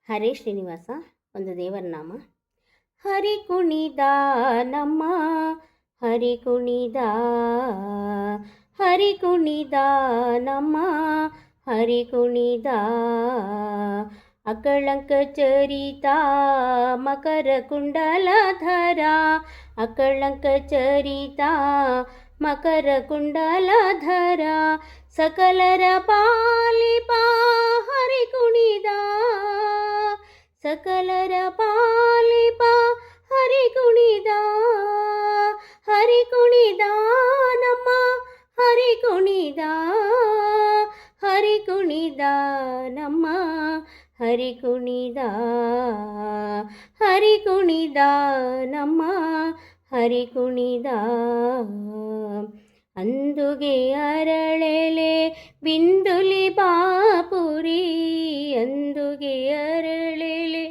ಹರೇ ಶ್ರೀನಿವಾಸ ಒಂದು ದೇವರ ನಾಮ. ಹರಿ ಕುಣಿದ ನಮ್ಮ ಹರಿ ಕುಣಿದ, ಹರಿ ಕುಣಿದ ನಮ್ಮ ಹರಿ ಕುಣಿದ. ಅಕಳಂಕ ಚರಿತ ಮಕರ ಕುಂಡಲಧರ, ಅಕಳಂಕ ಚರಿತ ಮಕರ ಕುಂಡಲಧರ. ಸಕಲರ ಪಾಲಿಪ ಹರಿ ಕುಣಿದ, ಸಕಲರ ಪಾಲಿಪ ಹರಿ ಕುಣಿದ. ಹರಿ ಕುಣಿದ ನಮ್ಮ ಹರಿ ಕುಣಿದ, ಹರಿ ಕುಣಿದ ನಮ್ಮ ಹರಿ ಕುಣಿದ. ಹರಿ ಕುಣಿದ ನಮ್ಮ ಹರಿ ಕುಣಿದ. ಅಂದುಗೆ ಅರಳೆಲೆ ಬಿಂದುಲಿ ಬಾಪುರಿ, ಅಂದುಗೆ ಅರಳೆಲೆ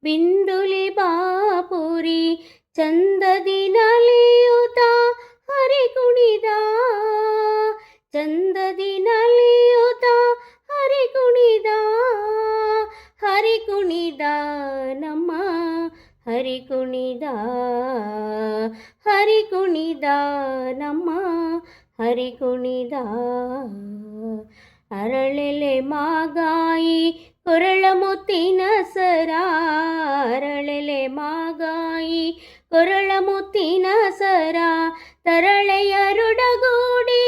ಬಿಂದುಲಿ ಬಾಪುರಿ. ಚಂದದಿ ನಲಿಯುತ ಹರಿ ಕುಣಿದ, ಚಂದದಿ ನಲಿಯುತ ಹರಿ ಕುಣಿದ. ಹರಿ ಕುಣಿದ ನಮ್ಮ ಹರಿ ಕುಣಿದ, ಹರಿ ಕುಣಿದ ನಮ್ಮ ಹರಿ ಕುಣಿದ. ಅರಳೆಲೆ ಮಾಗಾಯಿ ಕೊರಳ ಮುತ್ತಿನ ಸರ, ಅರಳೆಲೆ ಮಾಗಾಯಿ ಕೊರಳ ಮುತ್ತಿನ ಸರ. ತರಳೆಯರುಡಗೂಡಿ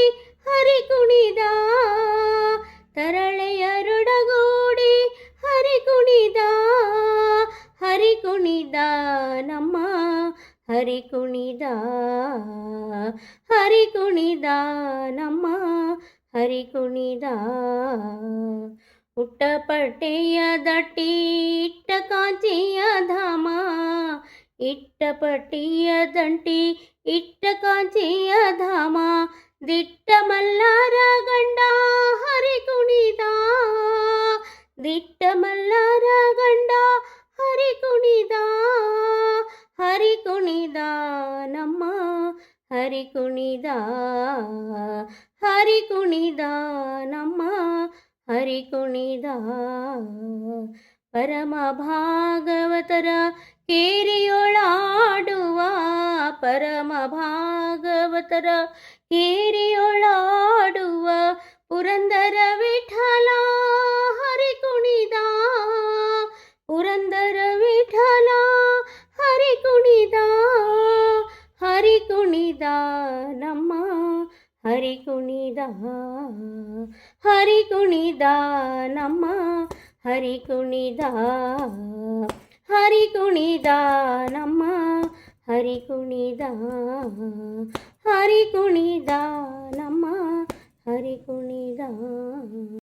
ಹರಿ ಕುಣಿದ, ತರಳೆಯರುಡಗೂಡಿ ಹರಿ ಕುಣಿದ. ಹರಿ ಕುಣಿದ ನಮ್ಮ ಹರಿ ಕುಣಿದ, ಹರಿ ಕುಣಿದ ನಮ್ಮ ಹರಿ ಕುಣಿದ. ಉಟ್ಟಪಟ್ಟೆಯ ದಟ್ಟಿ ಇಟ್ಟ ಕಾಂಚಿಯ ಧಾಮ, ಇಟ್ಟಪಟ್ಟಿಯ ದಂಟಿ ಇಟ್ಟ ಕಾಂಚಿಯ ಧಾಮ. ದಿಟ್ಟ ಮಲ್ಲಾರ ಗಂಡ ಹರಿ ಕುಣಿದ, ದಿಟ್ಟ ಮಲ್ಲಾರ ಗಂಡ ಹರಿ ಕುಣಿದ. ಹರಿ ಕುಣಿದ ನಮ್ಮ ಹರಿ ಕುಣಿದ, ಹರಿ ಕುಣಿದ ನಮ್ಮ ಹರಿ ಕುಣಿದ. ಪರಮ ಭಾಗವತರ ಕೇರಿಯೊಳಾಡುವ, ಪರಮ ಭಾಗವತರ ಕೇರಿಯೊಳಾಡುವ. ಪುರಂದರ ವಿಠಲ ಹರಿ ಕುಣಿದ, ಪುರಂದರ ವಿಠಲ ಹರಿ ಕುಣಿದ. ಹರಿ ಕುಣಿದ ನಮ್ಮ ಹರಿ ಕುಣಿದ, ಹರಿ ಕುಣಿದ ನಮ್ಮ ಹರಿ ಕುಣಿದ. ಹರಿ ಕುಣಿದ ನಮ್ಮ ಹರಿ ಕುಣಿದ, ಹರಿ ಕುಣಿದ ನಮ್ಮ ಹರಿ ಕುಣಿದ.